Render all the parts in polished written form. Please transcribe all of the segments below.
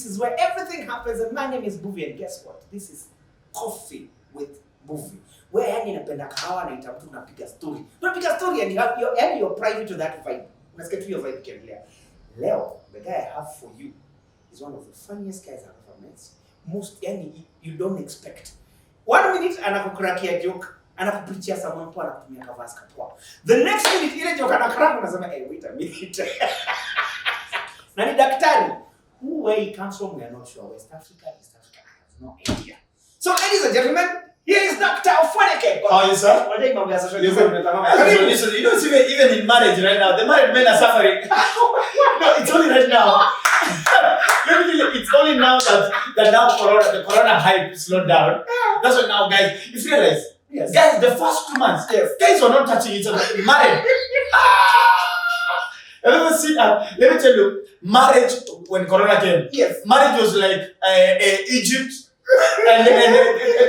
is where everything happens. And my name is Mbuvi, and guess what? This is Coffee with Mbuvi. Where yani napenda kahawa na itabu tunapiga story. Tunapiga story and you're private to that vibe. Let's get to your vibe kiendelea. Leo, the guy I have for you is one of the funniest guys I've ever met. Most yani you don't expect. 1 minute anakukrakia joke, anakupitia someone poa anakutumia kavasi kapoa. The next minute ile joke anakaranga unasema hey wait a minute. Na ni daktari. Where he comes from we are not sure. West Africa, East Africa, I have no idea. So ladies and gentlemen, here is Dr Ofweneke. How are you, sir? What do you mean by social Listen, you don't see even in marriage right now, the married men are suffering. No, it's only right now. It's only now that now the corona hype slowed down. That's why now, guys, you realize, yes. Guys, the first 2 months, yes. Guys were not touching each other. Married. Have you ever seen? Let me tell you, marriage when corona came. Yes. Marriage was like Egypt. and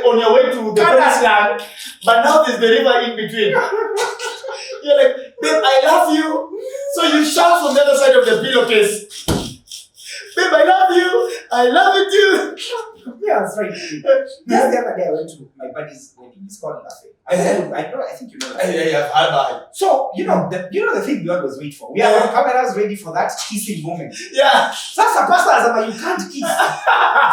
on your way to the promised land, but now there's the river in between. You're like, babe, I love you. So you shout from the other side of the pillowcase, babe, I love you. I love you too. Yeah, that's right. Just the other day I went to my buddy's wedding. It's called Cafe. I think you know that. Yeah. So you know the thing we always wait for. We have our cameras ready for that kissing moment. Yeah. Sasa pastor Azama, you can't kiss.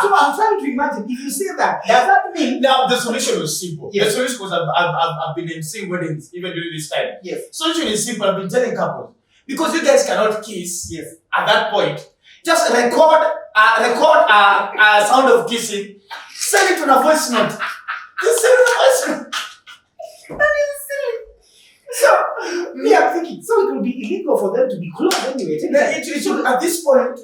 So I'm trying to imagine if you say that, does that mean now the solution was simple? Yes. The solution was I've been emceeing weddings even during this time. Yes. Solution is simple. I've been telling couples because you guys cannot kiss. Yes. At that point, just record a sound of kissing, send it on a voice note. Just send it on a voice note. That is silly. So me, I'm thinking, so it will be illegal for them to be close anyway. It should, at this point,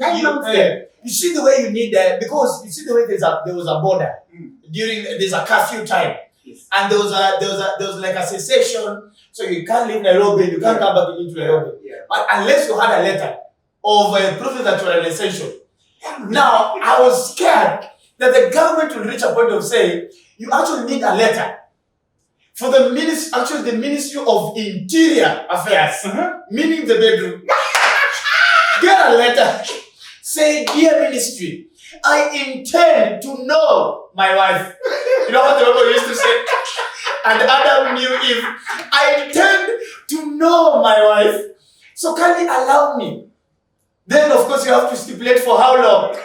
you see the way you need because you see the way there was a border during there's a curfew time. Yes. And there was like a cessation, so you can't leave Nairobi, you can't come back into Nairobi. Yeah. But unless you had a letter of proof that you are an essential. Now I was scared that the government will reach a point of saying you actually need a letter for the Ministry of Interior Affairs, meaning the bedroom. Get a letter. Say, dear ministry, I intend to know my wife. You know what the Bible used to say? And Adam knew Eve. I intend to know my wife. So can you allow me? Then of course you have to stipulate for how long.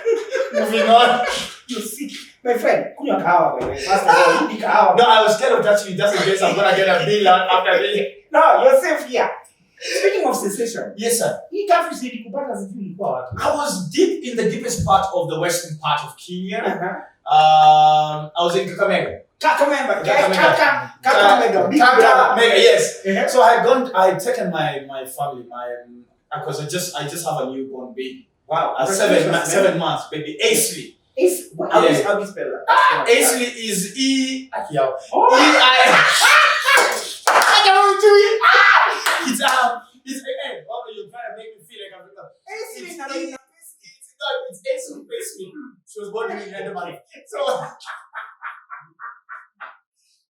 Moving on. You see, my friend, kunywa kahawa by the way. First of all, you need kahawa. No, I was scared of touching you just in case I'm gonna get a bill after this. No, you're safe here. Speaking of cessation, Yes, sir. hii country si ilikupata sijui ilikuwa wapi. I was deep in the deepest part of the western part of Kenya. I was in Kakamega. Kakamega, yes. So I had taken my family, because I just have a newborn baby. Wow. 7 months baby. Aisley. How do you spell that? Aisley is E. Oh. I don't do it. It's you're trying to make me feel like I'm it's Aisley. She was born in January. So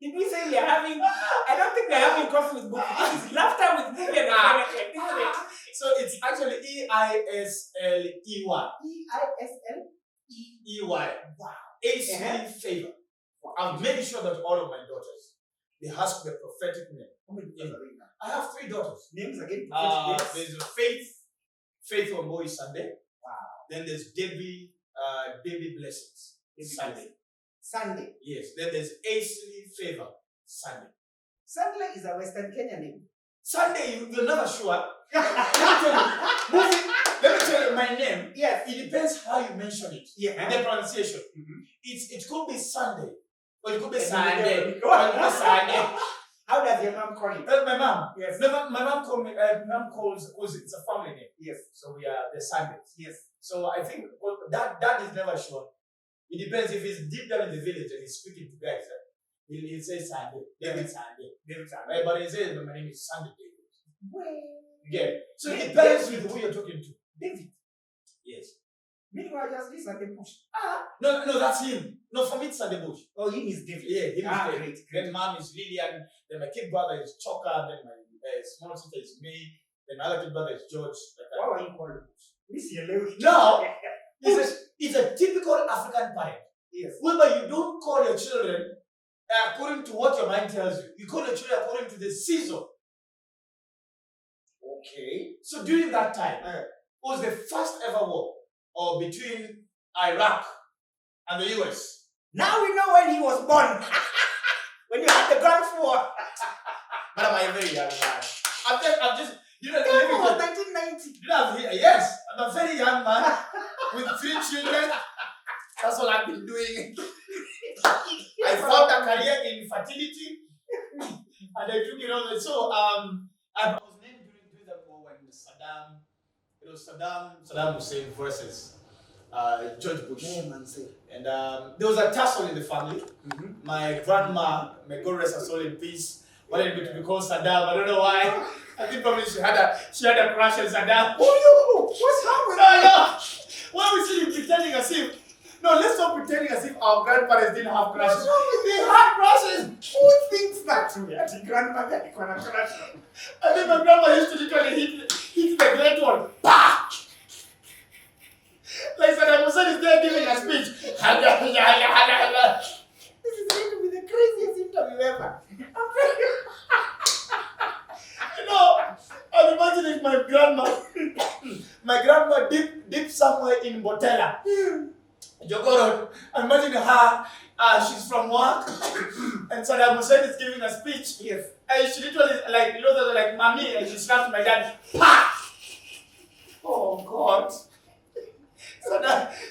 if we say we are having, I don't think we're having coffee with Mbuvi. This is laughter with Mbuvi and Ofweneke, isn't it? So it's actually Eisley. Eisley? Wow. Aisley favor. I've made sure that all of my daughters, they ask the prophetic name. How many daughters are you now? I have 3 daughters. Names again? There's Faith Wamboi Sunday. Wow. Then there's Debbie Blessings. Sunday. Yes. Then there's Aisley Favor Sunday. Sunday is a Western Kenya name. Sunday, you're never sure. Let me tell you my name. Yes. It depends how you mention it. Yeah. The pronunciation. It could be Sunday. Or it could be Sunday. Sunday. Or it could be Sunday. How does your mom call it? My mom. Yes. My mom calls because it's a family name. Yes. So we are the Sundays. Yes. So I think that is never sure. It depends if he's deep down in the village and he's speaking to guys. He'll say Sunday. David Sunday. Right? But he says my name is Sunday David. Yeah. So it depends with who you're talking to. David. Yes. Meanwhile, just this Sunday Bush. No, that's him. No, for me it's Sunday Bush. Oh, him is David. Yeah, him is David. Great. Then mom is Lillian. Then my kid brother is Choka. Then my small sister is me. Then my other kid brother is George. Why were you called Bush? No. It's a typical African parent. Yes. Whereby you don't call your children according to what your mind tells you. You call your children according to the season. Okay. So during that time, was the first ever war between Iraq and the US. Now we know when he was born. When you had the Gulf War. But I'm a very young man. I'm just you know, Gulf War was 1990. Yes, I'm a very young man with 3 children. That's all I've been doing. I found a career in fertility, and I took it on. So I was named during the war when Saddam Hussein versus George Bush. And there was a tussle in the family. My grandma, may God rest her soul in peace, wanted me to be called Saddam. I don't know why. I think probably she had a crush on Saddam. Oh, what's wrong with that? Why we see you pretending as if? No, let's stop pretending as if our grandparents didn't have crushes. They had crushes. Who thinks that? Your grandmother had a crush on. I think my grandma used to literally hit the great one. Bah! Like Saddam Hussein is there giving a speech. This is going to be the craziest interview ever. You know, I'm imagining my grandma deep somewhere in Botella. Jogorod. I'm imagining her, she's from work, and Saddam Hussein is giving a speech. Yes. And she literally, like, mommy, and she slapped my dad. Pa! Oh, God.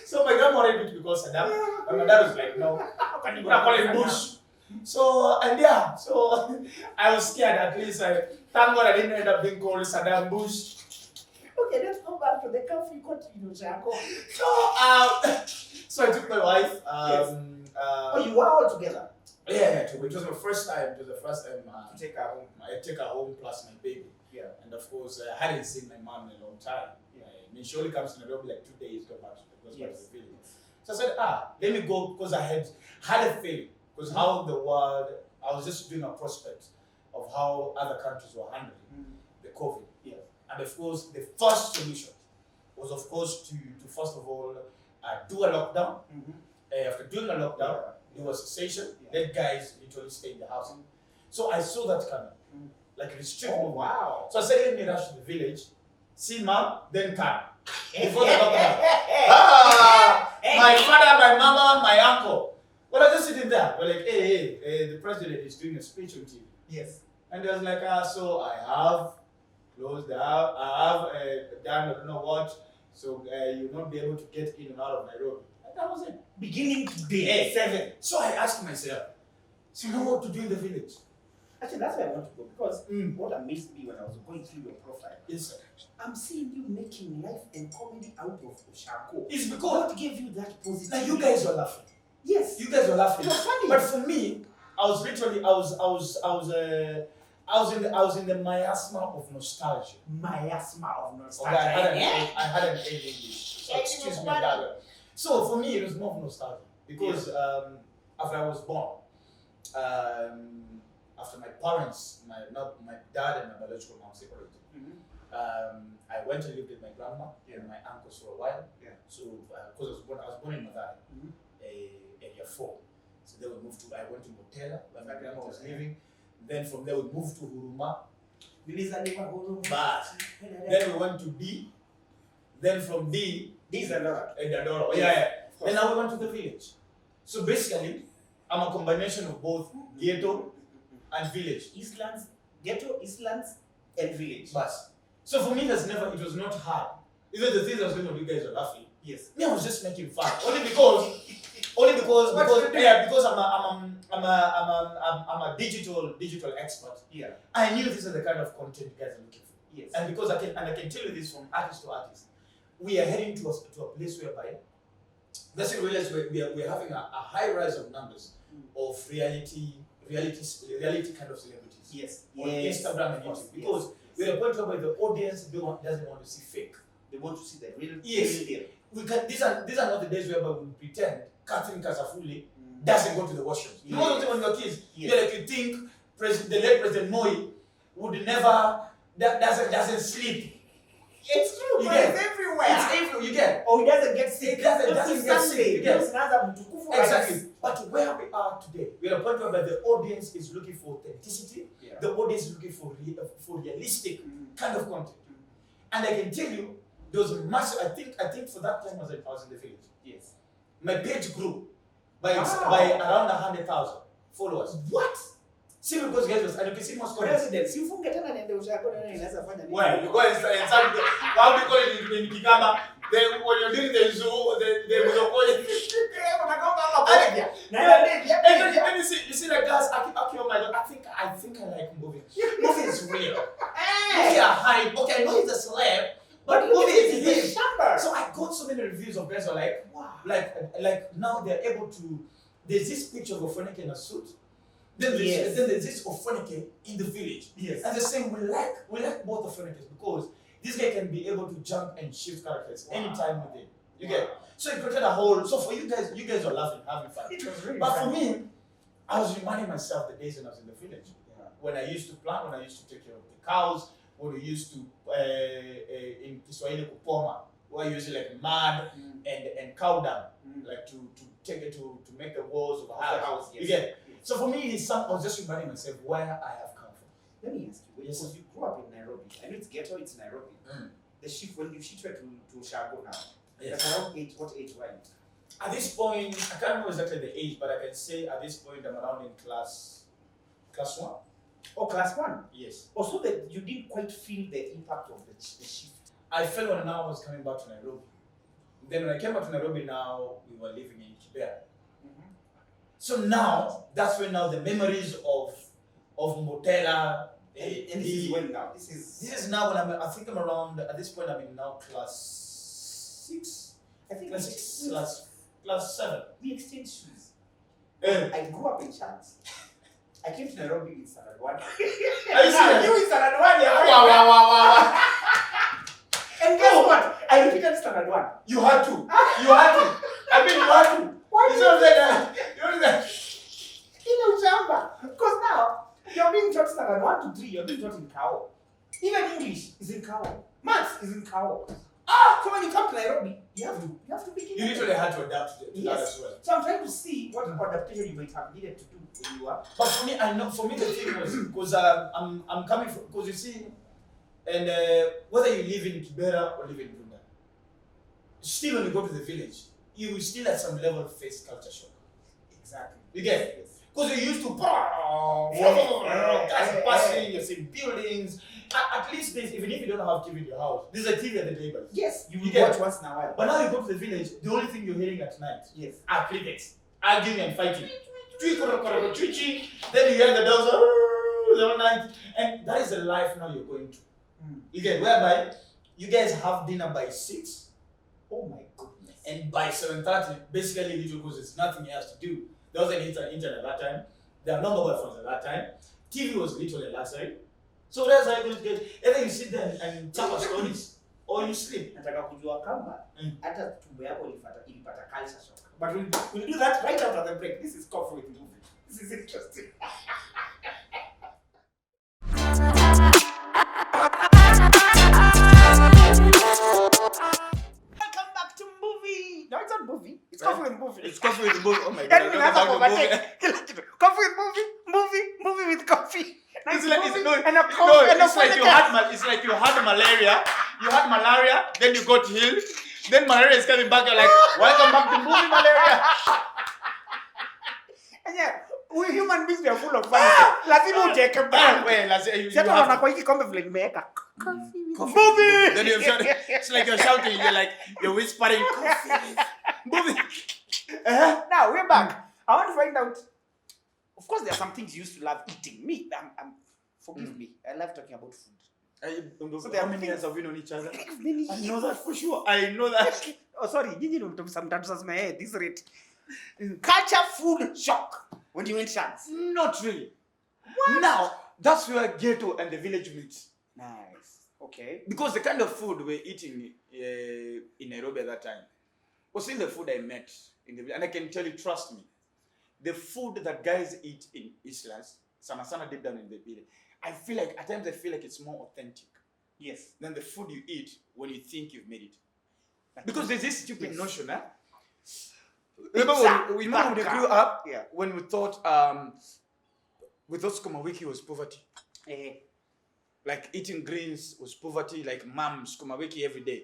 So my grandma wanted me to be called Saddam, and my dad was like, no, I'm gonna call him Bush. So I was scared. At least thank God I didn't end up being called Saddam Bush. Okay, let's go back to the coffee continue, Jaco. So I took my wife. Yes. You were all together? Yeah, it was my first time. It was the first time to take her home. I take her home plus my baby. Yeah. And of course, I hadn't seen my mom in a long time. Yeah. I mean, she only comes to Nairobi like 2 days to go back to the village. So I said, let me go because I had a feeling. Because how the world, I was just doing a prospect of how other countries were handling the COVID. Yes. And of course, the first solution was, of course, to first of all, do a lockdown. After doing a lockdown, do a cessation, let guys literally stay in the house. So I saw that coming, like restrict movement. Wow. So I said, let me rush to the village, see mom, then come. Before the lockdown. My father, my mama, my uncle. Well, I just sitting there. We're like, hey, the president is doing a speech on TV. Yes. And they was like, so I have closed down, I have done I don't know what, so you'll not be able to get in and out of Nairobi. And that was it. Beginning today, 7. So I asked myself, so you know what to do in the village? Actually, that's where I want to go because what amazed me when I was going through your profile is I'm seeing you making life and comedy out of Oshako. It's because what gave you that positive? Now you guys were laughing. Yes. You guys were laughing. It was funny. But for me, I was in the miasma of nostalgia. Miasma of nostalgia. Okay, I had an A in English. So excuse me, darling. So for me, it was more of nostalgia because after I was born, after my parents, my dad and my biological mom separated, I went and lived with my grandma and my uncles for a while. Yeah. So because I was born in Mbuvi, area 4. So then we moved to. I went to Motela where my grandma was living. Then from there we moved to Huruma. But then we went to D. Then from D is Dadoro. Yeah. Then now we went to the village. So basically, I'm a combination of both ghetto and village. Ghetto, Eastlands, and village. But so for me, it was not hard. Even the things I was doing when you guys were laughing. Yes. Me, I was just making fun. Only because I'm a digital expert. Yeah. I knew this is the kind of content you guys are looking for. Yes. And because I can tell you this from artist to artist, we are heading to a place whereby that's when we realize we're having a high rise of numbers of reality kind of celebrities. Yes. On Instagram and YouTube. Because we're at a point where the audience doesn't want to see fake. They want to see the real deal. These are not the days whereby we pretend Catherine Kasafuli doesn't go to the washrooms. You know when you're kids, you think the late President Moi would never doesn't sleep. It's true, You but get it's everywhere. It's everywhere. You get Or he doesn't get sick. It doesn't get sick. You get Exactly. But where we are today, we are at a point where the audience is looking for authenticity. Yeah. The audience is looking for realistic kind of content. And I can tell you, there was a massive. I think for that time I was in the village. Yes. My page grew by around 100,000 followers. What? See, because guys was, and you can see most comments. President, si ufunge tena nende ushago na inaweza fanya nini? Well, you go and start how we call it in Kigama. Then when you're doing the zoo, the and you see like guys, oh my god, I think I like Mbuvi. Mbuvi is real. Mbuvi are hype. Okay, I know he's a celeb, but Mbuvi is his. So I got so many reviews of guys who are like, wow, like now they're able to. There's this picture of Ofweneke in a suit. Then there's this Ofweneke in the village. Yes. And the same, we like both Ofwenekes because this guy can be able to jump and shift characters anytime with it. You get? So it created a whole. So for you guys are laughing, having fun. It was really but fun. for me, I was reminding myself the days when I was in the village. Yeah. When I used to plant, when I used to take care of the cows, when we used to in Kiswahili kupoma, where you use like mud and cow dung, like to take it to make the walls of a house. Yes. You get? So for me, I was just reminding myself where I have come from. Let me ask you, because you grew up in Nairobi. I know it's ghetto, it's Nairobi. The shift, when you shifted to Shago now, Yes. that's around what age were you? At this point, I can't remember exactly the age, but I can say at this point I'm around in class 1. Oh, class 1? Yes. Also, that you didn't quite feel the impact of the shift. I felt when I was coming back to Nairobi. Then when I came back to Nairobi, now we were living in Kibera. So now, that's when now the memories of Motela. And this is when now? This is now when I think I'm around, at this point I'm in now class 6. I think class 6, class 7. We exchanged shoes. I grew up in Shanks. I came to Nairobi in standard 1. Are you serious? You in standard 1, yeah. Wow. And guess what? I repeated standard 1. You had to. I mean, you had to. Why you don't say that. You don't say that. Because now, you're being taught standard 1 to 3, you're being taught in Kao. Even English is in Kao. Maths is in Kao. So when you come to Nairobi, you have to begin. You literally had to adapt to that as well. So I'm trying to see what adaptation you might have needed to do when you were. But for me, I know. For me, the thing was because I'm coming from, because you see, and whether you live in Kibera or live in Bunda, still when you go to the village, you will still at some level face culture shock. Exactly. You get it? Because you used to passing, you see buildings. At least this, even if you don't have TV in your house, there's a TV at the table. Yes, you get watch once in a while. But now you go to the village, the only thing you're hearing at night are crickets, arguing and fighting. Twitching, then you hear the dogs the whole night. And that is the life now you're going to. You get, whereby you guys have dinner by 6. Oh my goodness. And by 7:30, basically little because there's nothing else to do. There wasn't internet at that time. There are no mobile phones at that time. TV was literally a luxury. So that's how you get. Either you sit there and tell stories, or you sleep. Nataka kujua kama hata tumbo yako ilipata culture shock. But we'll do that right after the break. This is Coffee with Mbuvi. This is interesting. Welcome back to Mbuvi. No, it's not Mbuvi. It's Coffee with Mbuvi. It's Coffee with Mbuvi. Oh my god. Coffee with Mbuvi with coffee. It's like you had malaria. You had malaria, then you got healed. Then malaria is coming back. You're like, welcome back to Mbuvi malaria. And yeah, we human beings, we are full of fun. Lazima ujeke back. Sasa wanakuwa hiki kombe vile nimeweka. Mbuvi. Then you're shouting. It's like you're shouting. You're whispering. Coffee. Mbuvi. Now we're back. I want to find out. Of course, there are some things you used to love eating. Me, forgive me. I love talking about food. So how many years have we known each other? Many I know that for sure. I know that. Oh, sorry. Sometimes as my head, this rate. Culture food shock when you went Shanks. Not really. What? Now, that's where ghetto and the village meet. Nice. Okay. Because the kind of food we're eating in Nairobi at that time was still the food I met in the village. And I can tell you, trust me, the food that guys eat in Eastlands, Sana deep down in the village, at times I feel like it's more authentic. Yes. than the food you eat when you think you've made it. Because there's this stupid notion, Remember when we grew up, when we thought sukuma wiki was poverty. Like eating greens was poverty, like mom sukuma wiki every day.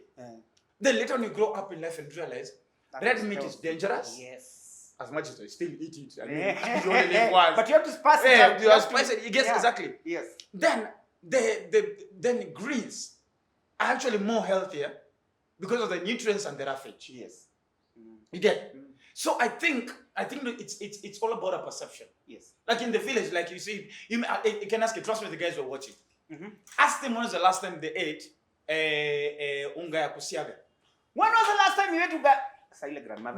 Then later on you grow up in life and realize red meat is dangerous. Yes. As much as I still eat it. I mean, you only live once. But you have to spice it up. You have to spice it. Yes, exactly. Yes. Then then greens are actually more healthier because of the nutrients and the roughage. Yes. You get? So I think that it's all about a perception. Yes. Like in the village, like you see, you can ask, trust me, the guys who are watching. Ask them when was the last time they ate unga ya kusiaga. When was the last time you ate unga? They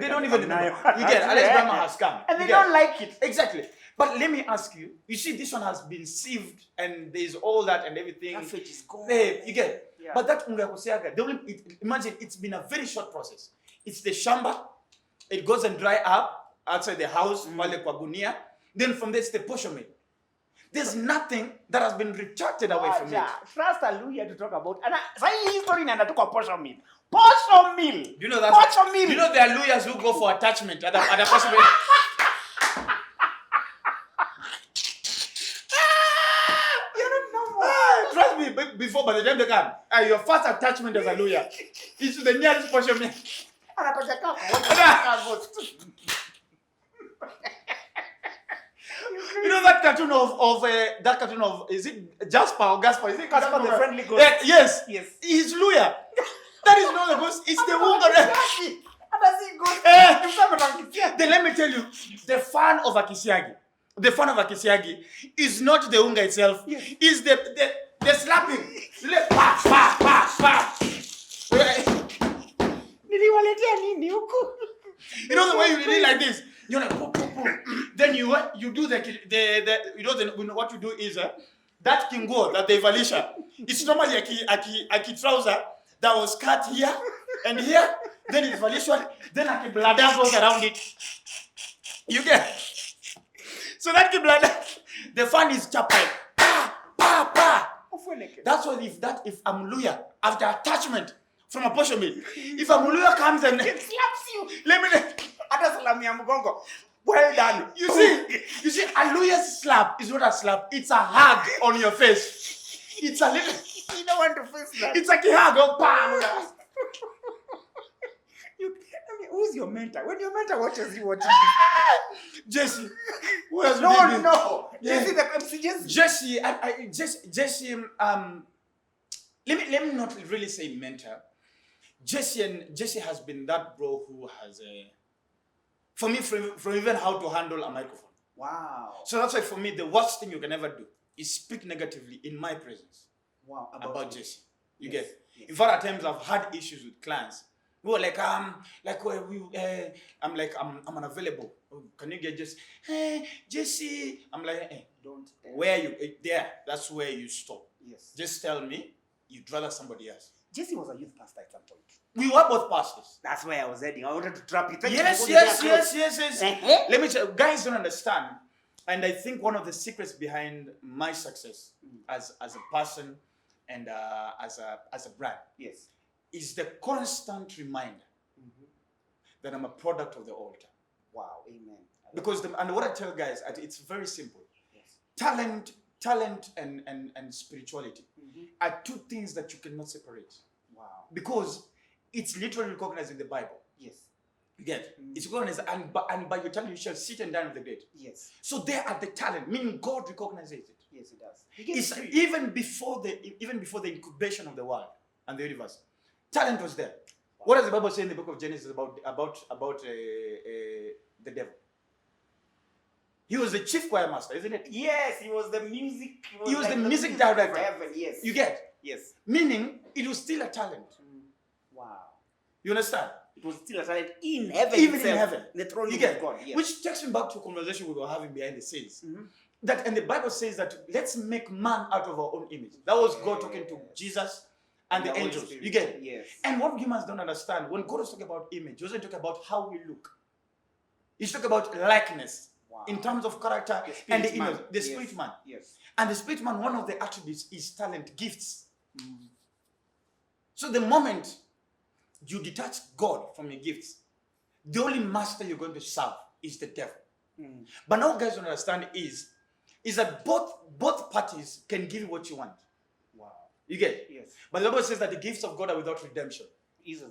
don't even remember. You get, unless grandma has come. And they don't like it. Exactly. But let me ask you, you see this one has been sieved and there's all that and everything. Roughage is gone. You get? Yeah. But that unga ya kusiaga, imagine it's been a very short process. It's the shamba, it goes and dry up outside the house, wale kwa gunia. Then from there it's the posho meal. There's nothing that has been retracted away from it. Trust Hallelujah to talk about. And say history and I took a portion meal. Portion meal. Do you know that? Portion meal. You know there are lawyers who go for attachment at the portion meal. You don't know more. Trust me, before by the time they come, your first attachment as a lawyer is to the nearest portion meal. You know that cartoon of is it Jasper or Gaspar? Is it Gaspar the friendly ghost? Yes. Yes. He's lawyer. That is not the ghost. It's the woman. Then let me tell you, the fun of Akisiagi is not the unga itself. Yes. Is the slapping. Pa pa pa pa. You know the way you really like this. You're like boom, boom, boom. Then you do what you do is that kingo that they valisha. It's normally a trouser that was cut here and here. Then it's valisha. Then a bladder goes around it. You get? So that bladder, the fun is chapai. Pa pa pa. That's what if I'm lawyer after attachment from a portion meal. If a lawyer comes and slaps you, let me. Well done. You see, a lawyer's slap is not a slap. It's a hug on your face. It's a little. You don't want to face that. It's like a hug. Oh, bam. Who's your mentor? When your mentor watches you, what Jesse. Who else? No. Yeah. Jesse, the MC Jesse. Jesse. Let me not really say mentor. Jesse has been that bro who has for me, from even how to handle a microphone. Wow. So that's why for me, the worst thing you can ever do is speak negatively in my presence. Wow. About Jesse. You yes. get? Yes. In fact, at times I've had issues with clients. We were like, I'm unavailable. Oh, can you get Jesse? Hey, Jesse. I'm like, hey, don't. Where you there? That's where you stop. Yes. Just tell me you'd rather somebody else. Jesse was a youth pastor at some point. We were both pastors. That's where I was heading. I wanted to trap you. Yes. Let me tell you, guys don't understand. And I think one of the secrets behind my success as a person and as a brand, yes, is the constant reminder that I'm a product of the altar. Wow, amen. Because and what I tell guys, it's very simple. Yes. Talent and spirituality are two things that you cannot separate. Wow. Because it's literally recognized in the Bible. Yes. You get? It's recognized, and by your talent you shall sit and dine with the great. Yes. So they are the talent, meaning God recognizes it. Yes, it does. It's even before the incubation of the world and the universe, talent was there. Wow. What does the Bible say in the book of Genesis about the devil? He was the chief choir master, isn't it? Yes, he was the music. He was like the music director. Yes. You get? Yes. Meaning it was still a talent. Wow. You understand? It was still a talent in heaven. Even in heaven. The throne of God. Yes. Which takes me back to a conversation we were having behind the scenes. That and the Bible says that let's make man out of our own image. That was God talking to Jesus and the angels. You get it? Yes. And what humans don't understand, when God was talking about image, he wasn't talking about how we look. He's talking about likeness. Wow. In terms of character and the image, the spirit man. Yes. And the spirit man, one of the attributes is talent, gifts. So the moment you detach God from your gifts, the only master you're going to serve is the devil. But now guys don't understand is that both parties can give you what you want. Wow. You get? Yes. But the Bible says that the gifts of God are without redemption. Because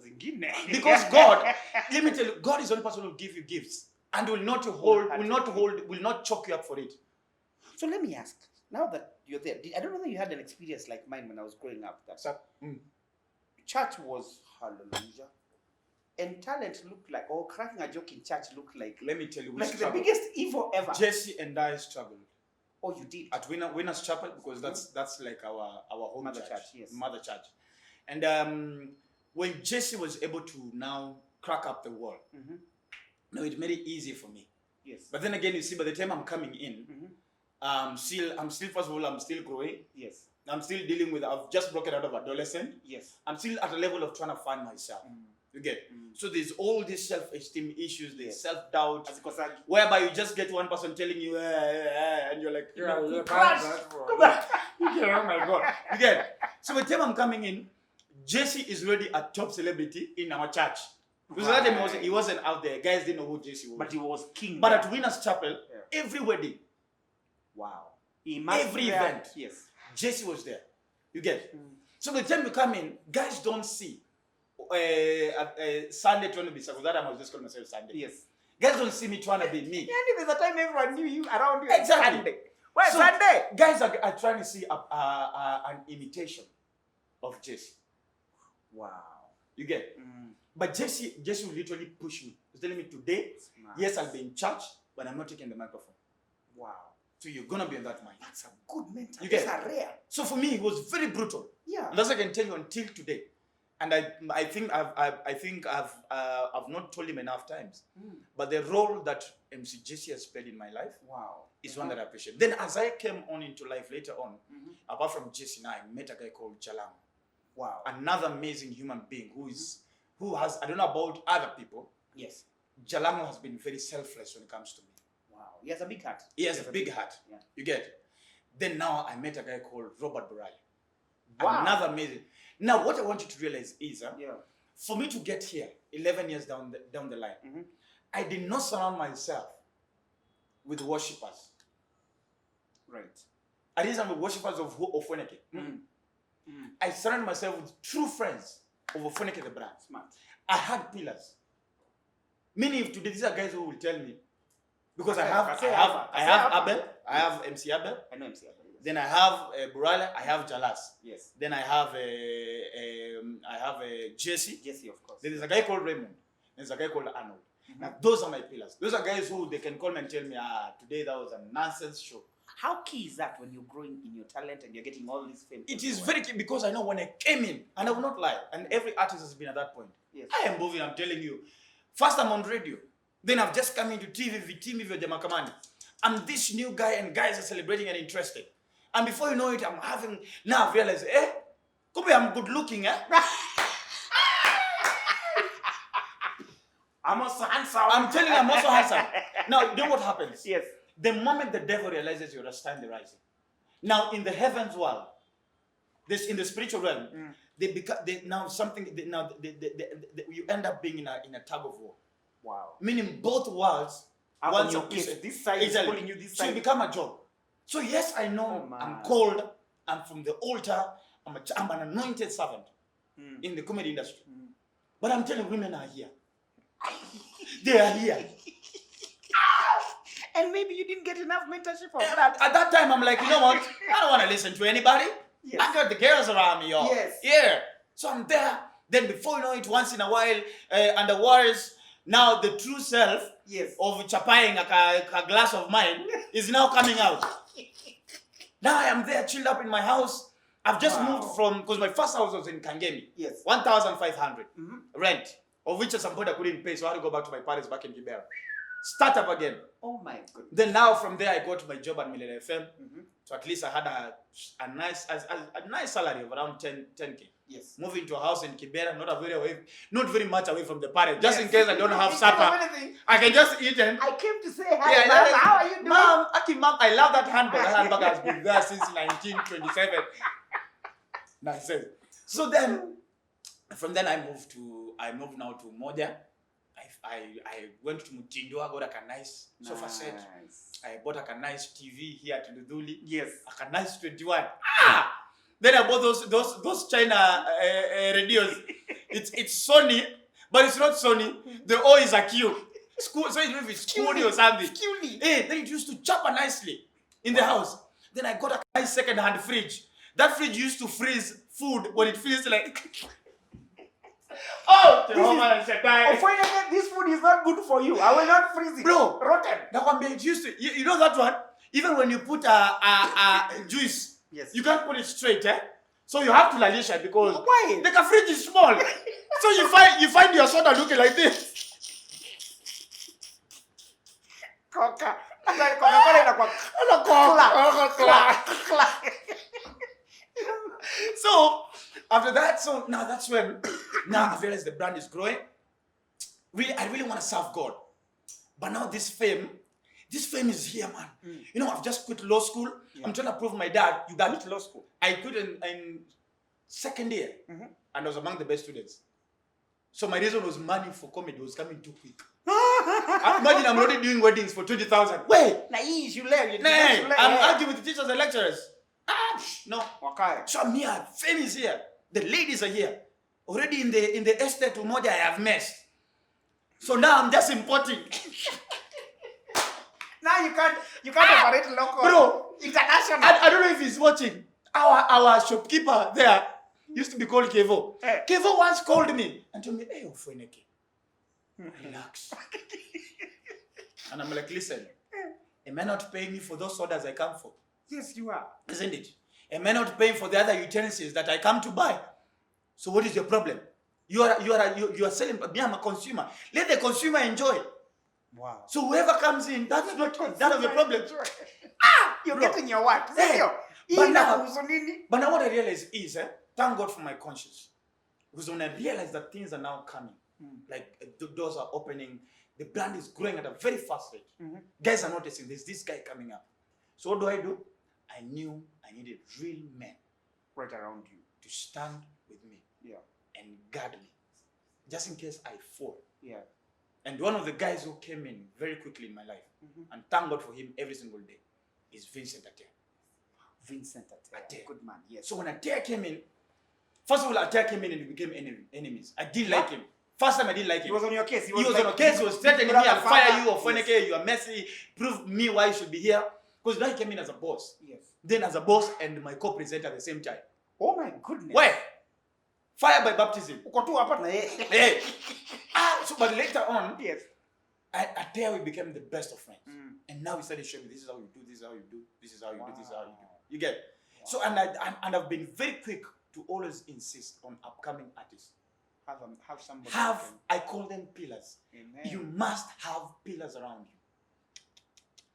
Because God, let me tell you, God is the only person who will give you gifts and will not choke you up for it. So let me ask, now that you're there, I don't know whether you had an experience like mine when I was growing up. That church was hallelujah. And talent looked like, or cracking a joke in church looked like, Let me tell you, like the biggest evil ever. Jesse and I struggled. Oh, you did? At Winners Chapel, because that's like our home Mother church. church, yes. Mother church. And when Jesse was able to now crack up the wall, now it made it easy for me. Yes. But then again, you see, by the time I'm coming in, I'm still first of all, I'm still growing. Yes. I'm still dealing with, I've just broken out of adolescent. Yes. I'm still at a level of trying to find myself. You get? So there's all these self-esteem issues, there's self-doubt, whereby you just get one person telling you, and you're like, crash, come back. You get, oh my God. You get? So by the time I'm coming in, Jesse is already a top celebrity in our church. Because that time he wasn't out there. Guys didn't know who Jesse was. But he was king. But at Winners Chapel, every wedding, wow, every event, yes, Jesse was there. You get? So by the time you come in, guys don't see Sunday trying to be Saturday. That time I was just calling myself Sunday. Yes. Guys don't see me trying to be me. And there's a time everyone knew you around you. Exactly. Sunday. Where's So, Sunday? Guys are trying to see an imitation of Jesse. Wow. You get? But Jesse will literally push me. He's telling me today, yes, I'll be in church, but I'm not taking the microphone. Wow. So you're gonna be in that mind. That's a good mentor. You get? These are rare. So for me, it was very brutal. Yeah. And that's what I can tell you until today. And I think I've not told him enough times. But the role that MC Jesse has played in my life, wow, is one that I appreciate. Then as I came on into life later on, apart from Jesse and I met a guy called Jalam. Wow. Another amazing human being who has, I don't know about other people. Yes. Jalam has been very selfless when it comes to me. Wow. He has a big heart. He has a big heart. Yeah. You get? Then now I met a guy called Robert Burali. Wow. Another amazing. Now what I want you to realize is, for me to get here 11 years down the line, I did not surround myself with worshippers. Right. I didn't surround with worshippers of Ofweneke. I surrounded myself with true friends of Ofweneke the brand. Smart. I had pillars. Meaning, if today these are guys who will tell me, because I have Abel, I have MC Abel. I know MC Abel. Yes. Then I have Burala, I have Jalas. Yes. Then I have Jesse. Jesse, of course. Then there's a guy called Raymond. There's a guy called Arnold. Now those are my pillars. Those are guys who they can call me and tell me, today that was a nonsense show. How key is that when you're growing in your talent and you're getting all this fame? It is very key because I know when I came in, and I will not lie, and every artist has been at that point. Yes. I am Mbuvi, I'm telling you. First I'm on radio. Then I've just come into TV with Jamakamani. I'm this new guy and guys are celebrating and interested. And before you know it, now I've realized, Kobe, I'm good looking, I'm also handsome. I'm telling you, I'm also handsome. Now, you know what happens? Yes. The moment the devil realizes you're a star in the rising. Now, in the heavens world, in the spiritual realm, you end up being in a tug of war. Wow. Meaning both worlds, once your case, this side is pulling you this side. So you become a job. So yes, I know I'm called, I'm from the altar, I'm an anointed servant in the comedy industry. But I'm telling you, women are here. They are here. And maybe you didn't get enough mentorship of that. At that time, I'm like, you know what? I don't want to listen to anybody. Yes. I got the girls around me, y'all. Yes. Yeah. So I'm there. Then before you know it, once in a while, and the wars, now the true self of chapaying a glass of wine is now coming out. Now I am there, chilled up in my house. I've just moved from, because my first house was in Kangemi. Yes. 1,500 rent, of which at some point I couldn't pay, so I had to go back to my parents back in Kibera. Start up again. Oh my goodness. Then now from there I got my job at Millennium FM. So at least I had a nice salary of around 10K. Yes. Moving to a house in Kibera, not very much away from the parents. Just in case I don't have supper, I can just eat and. I came to say hi, Mom. How are you doing? Mom, I love that handbag. That handbag has been there since 1927. Nonsense. So then, From then I moved now to Moja. I went to Mutindo, I got like a nice sofa set. I bought like a nice TV here to Luduli. Yes. Like a nice 21. Then I bought those China radios. It's Sony, but it's not Sony. The O is a Q. So you know if it's Qly or something. Then it used to chopper nicely in the house. Then I got a nice second-hand fridge. That fridge used to freeze food when it feels like. Oh, this food is not good for you. I will not freeze it. Bro, rotten. That one it used to. You know that one? Even when you put a juice, yes, you can't put it straight, eh? So you have to lalisha because why? The fridge is small. So you find your soda looking like this. Coca. So after that, now that's when I realized the brand is growing. I really want to serve God. But now this fame is here, man. You know, I've just quit law school. Yeah. I'm trying to prove my dad. You got law school. I quit in second year, and I was among the best students. So my reason was money for comedy was coming too quick. Imagine I'm already doing weddings for 20,000. Wait, I'm arguing with the teachers and lecturers. No. Okay. So I'm here. Fame is here. The ladies are here. Already in the estate to Moja, I have messed. So now I'm just importing. Now you can't operate local. Bro, international. I don't know if he's watching. Our shopkeeper there used to be called Kevo. Kevo once called me and told me, "Hey, Ofweneke, relax." And I'm like, "Listen, am I not paying me for those sodas I come for?" Yes, you are. Isn't it? Am I not paying for the other utensils that I come to buy? So what is your problem? You are selling. Me, I'm a consumer. Let the consumer enjoy. Wow. So whoever comes in, that's not that of your problem. You're getting your what? Hey, but now what I realize is, thank God for my conscience. Because when I realize that things are now coming, like the doors are opening, the brand is growing at a very fast rate. Guys are noticing there's this guy coming up. So what do? I knew I needed real men right around you to stand with me, and guard me, just in case I fall. Yeah. And one of the guys who came in very quickly in my life, and thank God for him every single day, is Vincent Atea. Vincent Atea. Good man, yes. So when Atea came in, first of all, Atea came in and we became enemies. I didn't like him. First time I didn't like him. He was on your case. He was on your case. He was threatening me. I'll fire you, Ofweneke. You are messy. Prove me why you should be here. Because now he came in as a boss. Yes. Then as a boss and my co-presenter at the same time. Oh my goodness. Where? Fire by baptism. Hey. So but later on, yes, Atea we became the best of friends. And now we started showing me this is how you do, this is how you do, this is how you do, this is how you do. You get? Wow. So and I've been very quick to always insist on upcoming artists. Have somebody. I call them pillars. Amen. You must have pillars around you.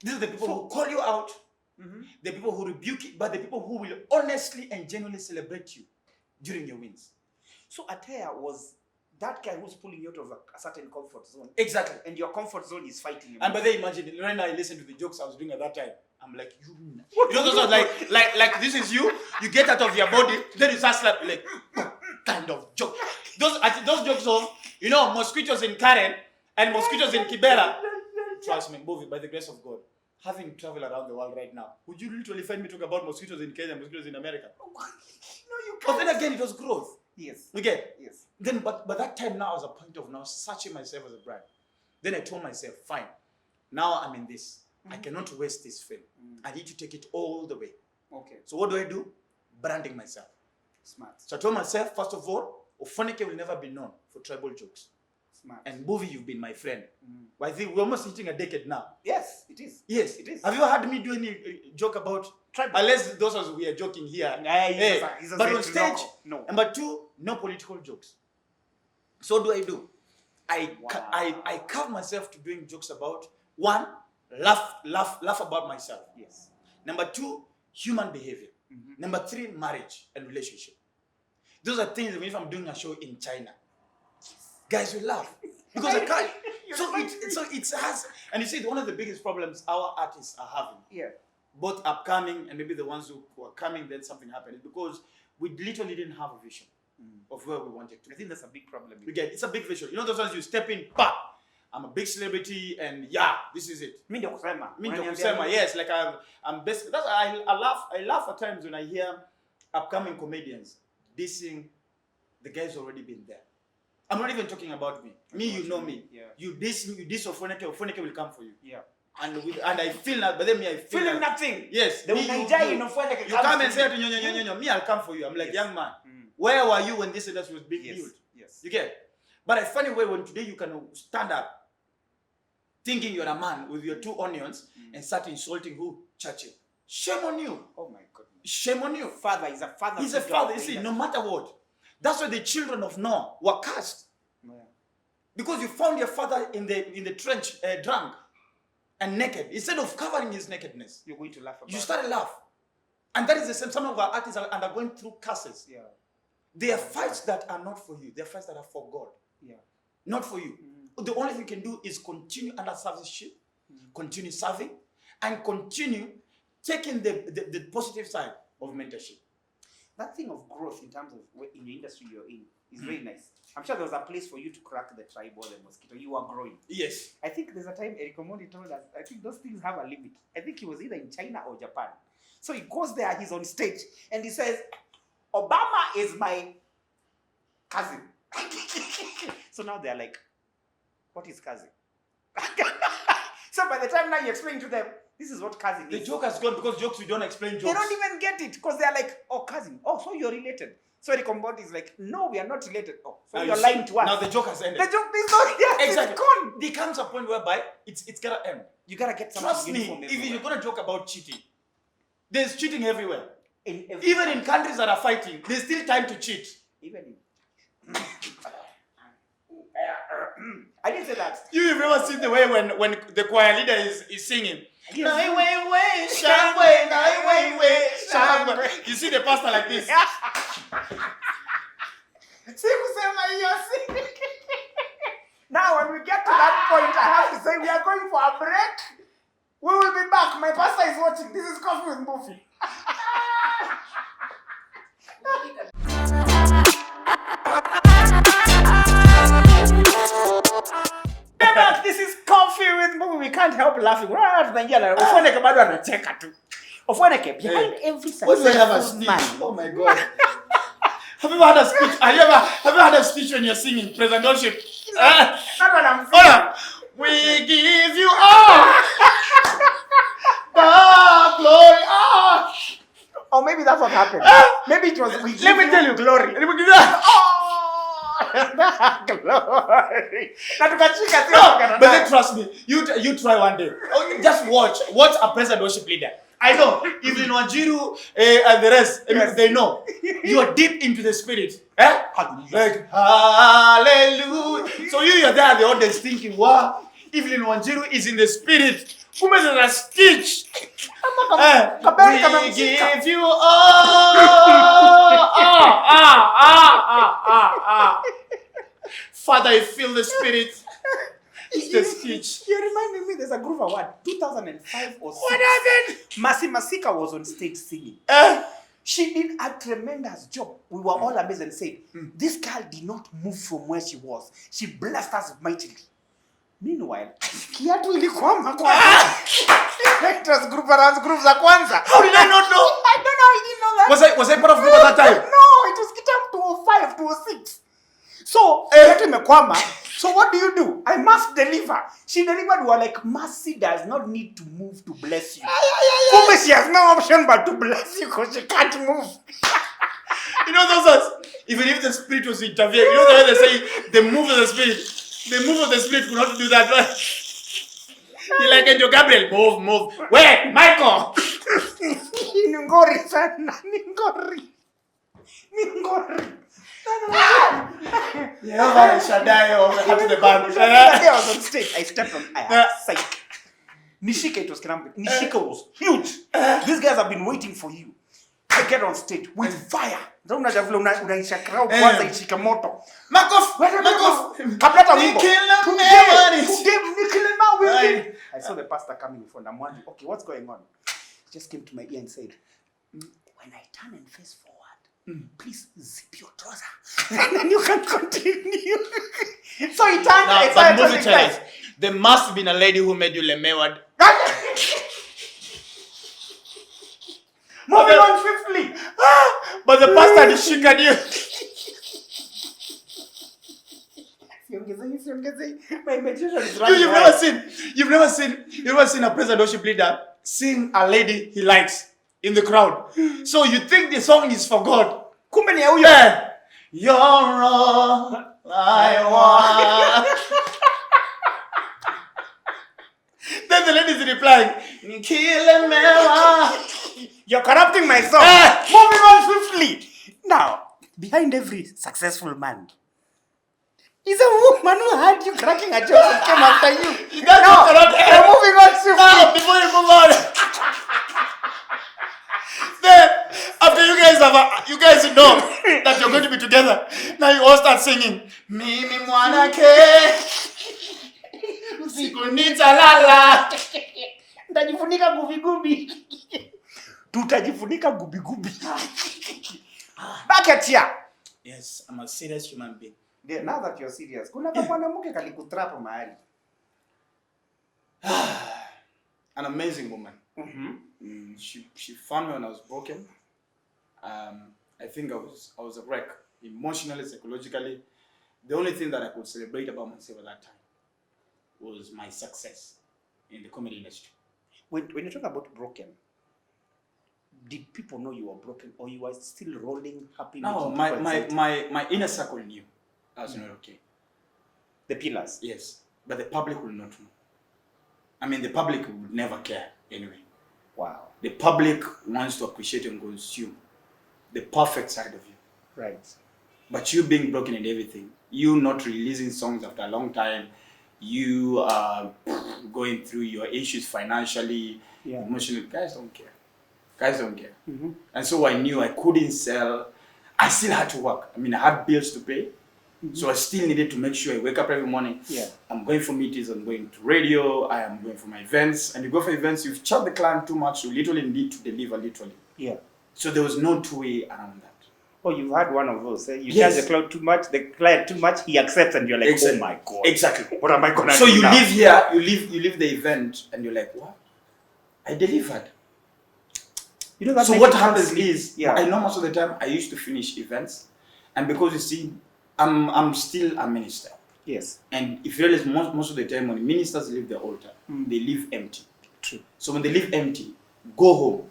These are the people who call you out, the people who rebuke you, but the people who will honestly and genuinely celebrate you during your wins. So Atea was that guy who's pulling you out of a certain comfort zone. Exactly. And your comfort zone is fighting you. And by then imagine, when I listen to the jokes I was doing at that time, I'm like, you know, those are like this is you get out of your body, then you start like kind of joke. Those jokes of, you know, mosquitoes in Karen and mosquitoes in Kibera. Trust me, Mbuvi, by the grace of God, having traveled around the world right now, would you literally find me talk about mosquitoes in Kenya and mosquitoes in America? No, you can't. But then again, it was growth. Yes. Okay? Yes. Then, but that time now was a point of now searching myself as a brand. Then I told myself, fine, now I'm in this. I cannot waste this film. I need to take it all the way. Okay. So what do? Branding myself. Smart. So I told myself, first of all, Ofweneke will never be known for tribal jokes. Smart. And Mbuvi, you've been my friend. Well, I think we're almost hitting a decade now. Yes, it is. Yes, it is. Have you ever heard me do any joke about tribal? Unless those of us we are joking here. But on stage, no. Number two, no political jokes. So what do? I carve myself to doing jokes about, one, laugh about myself. Yes. Number two, human behavior. Number three, marriage and relationship. Those are things that if I'm doing a show in China, guys will laugh. Because I can't. So it has, and you see, one of the biggest problems our artists are having, both upcoming and maybe the ones who are coming, then something happened, is because we literally didn't have a vision. of where we wanted to. I think that's a big problem. You get, it's a big vision. You know those ones you step in, bah, I'm a big celebrity, and yeah, this is it. Me ndio kusema. Yes, like I'm best. That's I laugh at times when I hear upcoming comedians dissing the guys already been there. I'm not even talking about me. You know me. Yeah. You diss Ofweneke will come for you. Yeah. And I feel that, but then I feel nothing. Yes. You come and say to me, I'll come for you. I'm like, young man, where were you when this industry was being built? Yes. You get? But a funny way when today you can stand up thinking you're a man with your 2 onions and start insulting who? Churchill. Shame on you. Oh my goodness. Shame on you. Father is a father. He's a father. You see, no matter what. That's why the children of Noah were cursed. Yeah. Because you found your father in the trench, drunk and naked. Instead of covering his nakedness, you're going to laugh about it. You started laugh. And that is the same. Some of our artists are undergoing through curses. Yeah. There are fights that are not for you. There are fights that are for God. Yeah. Not for you. The only thing you can do is continue under serviceship, continue serving, and continue taking the positive side of mentorship. That thing of growth in terms of in the industry you're in is very nice. I'm sure there was a place for you to crack the tribe or the mosquito. You are growing. Yes. I think there's a time Eric Omondi told us, I think those things have a limit. I think he was either in China or Japan. So he goes there, he's on stage, and he says, Obama is my cousin. So now they're like, what is cousin? So by the time now you explain to them, this is what cousin is. The joke has gone because jokes, we don't explain jokes. They don't even get it because they're like, oh, cousin. Oh, so you're related. So Eric Omondi is like, no, we are not related. Oh, so you're lying to us. Now the joke has ended. The joke is not yet. Exactly. It's gone. There comes a point whereby it's got to end. You got to get something. Trust me, if you're going to joke about cheating, there's cheating everywhere. Even in countries that are fighting, there's still time to cheat. Even in... I didn't say that. You've ever seen the way when the choir leader is singing? You see the pastor like this. Now when we get to that point, I have to say we are going for a break. We will be back. My pastor is watching. This is Coffee with Mbuvi. This is Coffee with Mbuvi. We can't help laughing. Ofweneke bado anacheka tu. Ofweneke, behind every successful man. Oh my God. Have you ever had a speech? Have you had a speech when you're singing presidentship? Not what I'm saying. We give you all the glory. Or maybe that's what happened. Maybe it was. Let me tell you, glory. Glory. But then trust me, you try one day. Just watch a president worship leader. I know, even Wanjiru and the rest, yes. They know. You are deep into the spirit. Like, hallelujah. So you're there, the audience thinking, wow, even Wanjiru is in the spirit. Who made a stitch? We give you Father, I feel the spirit. It's the stitch. You're reminding me, there's a group award, 2005 or 6. What happened? Mercy Masika was on stage singing. She did a tremendous job. We were all amazed and said, this girl did not move from where she was. She blessed us mightily. Meanwhile, kiatu ilikwama kwa. It was group za kwanza. How did I not know? I don't know, I didn't know that. Was I part of group at that time? No, it was kitam 205, 206. So, kiatu imekwama. So what do? I must deliver. She delivered. We were like, Mercy does not need to move to bless you. She has no option but to bless you because she can't move. You know those, even if the spirit was interfering, you know the way they say, the move of the spirit. The move of the spirit could not do that. You're like, Angel Gabriel, move. Where? Michael! Ningori sana, Ningori. Yeah, Shaddai or to the band. I was on stage. I stepped on. I had sight. Nishika, it was Kinambi. Nishika was huge. These guys have been waiting for you. I get on stage with fire. Unaisha crowd kwanza ishika moto. Makof. Kablata wimbo. Today, I saw the pastor coming in front. I'm wondering, okay, what's going on? He just came to my ear and said, when I turn and face forward, please zip your trouser. And then you can continue. So he turned. Now, but movie tellers, there must have been a lady who made you lemeward. Moving on swiftly. But the pastor is shooting at you. My imagination is Dude, running you've never seen a praise and worship leader sing a lady he likes in the crowd. So you think the song is for God. Kumbe ni ya huyo. Yeah. You're all I want. Then the lady is replying, You're corrupting my song. Moving on swiftly. Now, behind every successful man is a woman who had you cracking a joke and came after you. We're moving on swiftly. Now, before you move on. Then, after you guys know that you're going to be together, now you all start singing. Mimi mwanake. Sikunita lala. Tutajifunika gubi-gubi. Tutajifunika gubi-gubi. Back at ya. Yes, I'm a serious human being. Yeah, now that you're serious, kuna mwanamke kalikutrap mahali. An amazing woman. She found me when I was broken. I think I was a wreck, emotionally, psychologically. The only thing that I could celebrate about myself at that time was my success in the comedy industry. When you talk about broken, did people know you were broken, or you were still rolling happy? No, my inner circle knew I was not okay. The pillars? Yes, but the public will not know. I mean, the public would never care anyway. Wow. The public wants to appreciate and consume the perfect side of you. Right. But you being broken and everything, you not releasing songs after a long time, you going through your issues financially, emotionally, guys don't care. Guys don't care. And so I knew I couldn't sell. I still had to work. I mean, I had bills to pay. So I still needed to make sure I wake up every morning. Yeah. I'm going for meetings, I'm going to radio, I am going for my events. And you go for events, you've charged the client too much, you literally need to deliver, literally. Yeah. So there was no two way around that. Oh, you've had one of those. Eh? You charge the client too much, he accepts, and you're like, exactly. Oh my God. Exactly. What am I going to do So you now? live here, you leave the event, and you're like, what? I delivered. You know that. So what happens is, I know most of the time I used to finish events, and because you see, I'm still a minister. Yes. And if you realize, most of the time when ministers leave the altar, they leave empty. True. So when they leave empty, go home.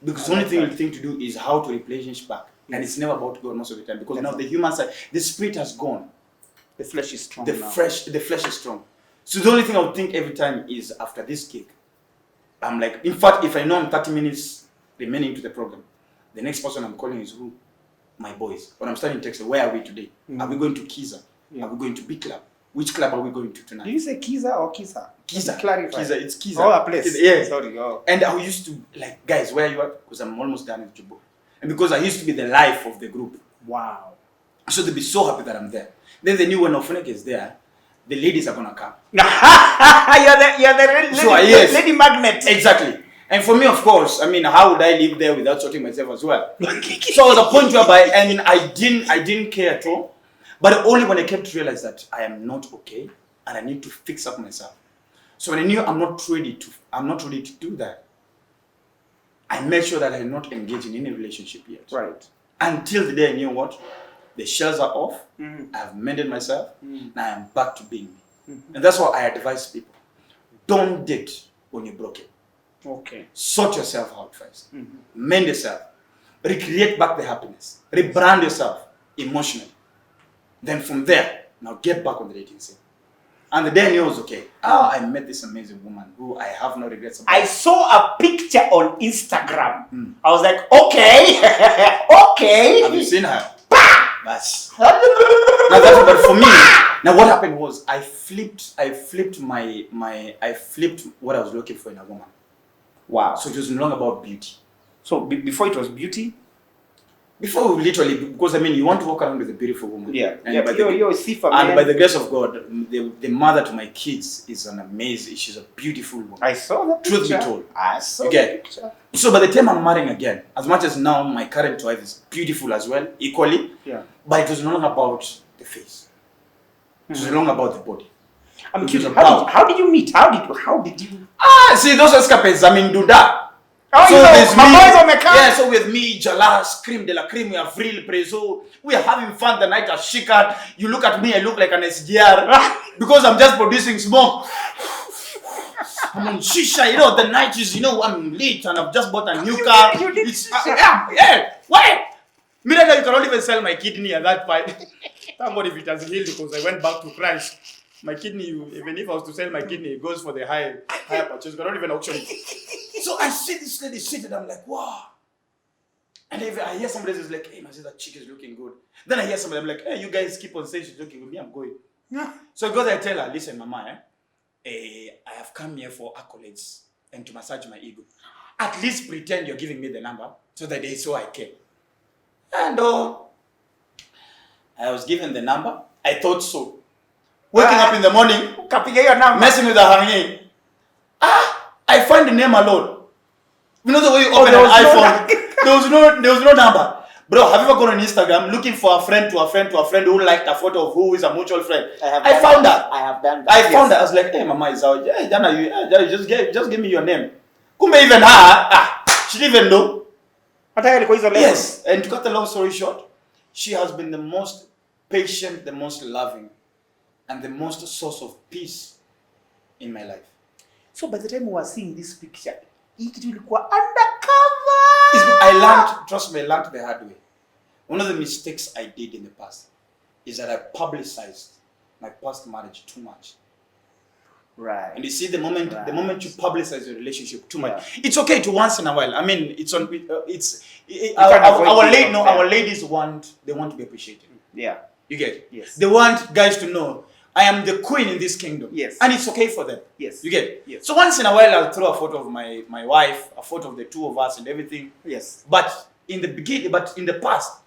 Because the only thing you think to do is how to replenish back. Yes. And it's never about God most of the time. Because now the human side, the spirit has gone. The flesh is strong. The flesh is strong. So the only thing I would think every time is after this gig, I'm like, in fact, if I know I'm 30 minutes remaining to the program, the next person I'm calling is who? My boys. When I'm starting to text, where are we today? Are we going to Kiza? Are we going to B Club? Which club are we going to tonight? Do you say Kiza or Kisa? Kiza. Clarify. Kiza, it's Kiza. Oh, a place. Yeah. Sorry. Oh. And I used to, like, guys, where are you at? Because I'm almost done with Jubo. And because I used to be the life of the group. Wow. So they'd be so happy that I'm there. Then they knew when Ofweneke is there, the ladies are going to come. you're the lady magnet. Exactly. And for me, of course, I mean, how would I live there without sorting myself as well? So I was a point whereby, and I didn't care at all. But only when I came to realize that I am not okay and I need to fix up myself. So when I knew I'm not ready to do that, I made sure that I'm not engaged in any relationship yet. Right. Until the day I knew what? The shells are off, I've mended myself, and I am back to being me. And that's why I advise people. Don't date when you're broken. Okay. Sort yourself out first. Mend yourself. Recreate back the happiness. Rebrand yourself emotionally. Then from there, now get back on the dating scene. And the day I knew it was okay. I met this amazing woman who I have no regrets about. I saw a picture on Instagram. I was like, okay, okay. Have you seen her? That's but for me, now what happened was I flipped what I was looking for in a woman. Wow. So it was no longer about beauty. So before it was beauty? before we literally, because I mean, you want to walk around with a beautiful woman. Yeah. And Yeah, by you're a sifa, and man. by the grace of God, the mother to my kids is an amazing. She's a beautiful woman. I saw the picture. Truth be told, I saw you the get. picture. So by the time I'm marrying again, as much as now my current wife is beautiful as well, equally. Yeah. But it was no longer about the face. It was no longer about the body. I'm It curious. was about. How did you meet? How did you? See those escapades. I mean, do that. Oh, So you know, there's my me, boys on the car. yeah, so with me, Jala, Scream de la Cream, we have real preso. We are having fun the night at Shikat. You look at me, I look like an SGR because I'm just producing smoke. I'm on Shisha, you know, the night is, you know, I'm lit and I've just bought a new car. You did It's, Shisha. yeah. Why? Me right now, you cannot even sell my kidney at that point. Thank God if it has healed because I went back to Christ. My kidney, even if I was to sell my kidney, it goes for the higher purchase. You cannot even auction it. So I see this lady seated, I'm like, wow. And if I hear somebody who's like, hey, man, that chick is looking good. Then I hear somebody, I'm like, hey, you guys keep on saying she's looking good. Me, I'm going. So I go there, I tell her, listen, mama, I have come here for accolades and to massage my ego. At least pretend you're giving me the number so that they saw I care. And I was given the number. I thought so. Waking up in the morning, messing with the hanging. I find the name alone. You know the way you open an iPhone? There was no number. Bro, have you ever gone on Instagram looking for a friend to a friend to a friend who liked a photo of who is a mutual friend? I found her. I have done that. I found her. I was like, hey, mama is out. Hey, Dana, you just give me your name. Kumbe even her, she didn't even know. Yes. And to cut the long story short, she has been the most patient, the most loving, and the most source of peace in my life. So by the time we were seeing this picture, it will go undercover. Trust me, I learned the hard way. One of the mistakes I did in the past is that I publicized my past marriage too much. Right. And you see, the moment you publicize your relationship too much, it's okay to once in a while. I mean, our ladies want to be appreciated. Yeah. You get it? Yes. They want guys to know I am the queen in this kingdom. Yes. And it's okay for them. Yes. You get it? Yes. So once in a while I'll throw a photo of my wife, a photo of the two of us and everything. Yes. But in the past,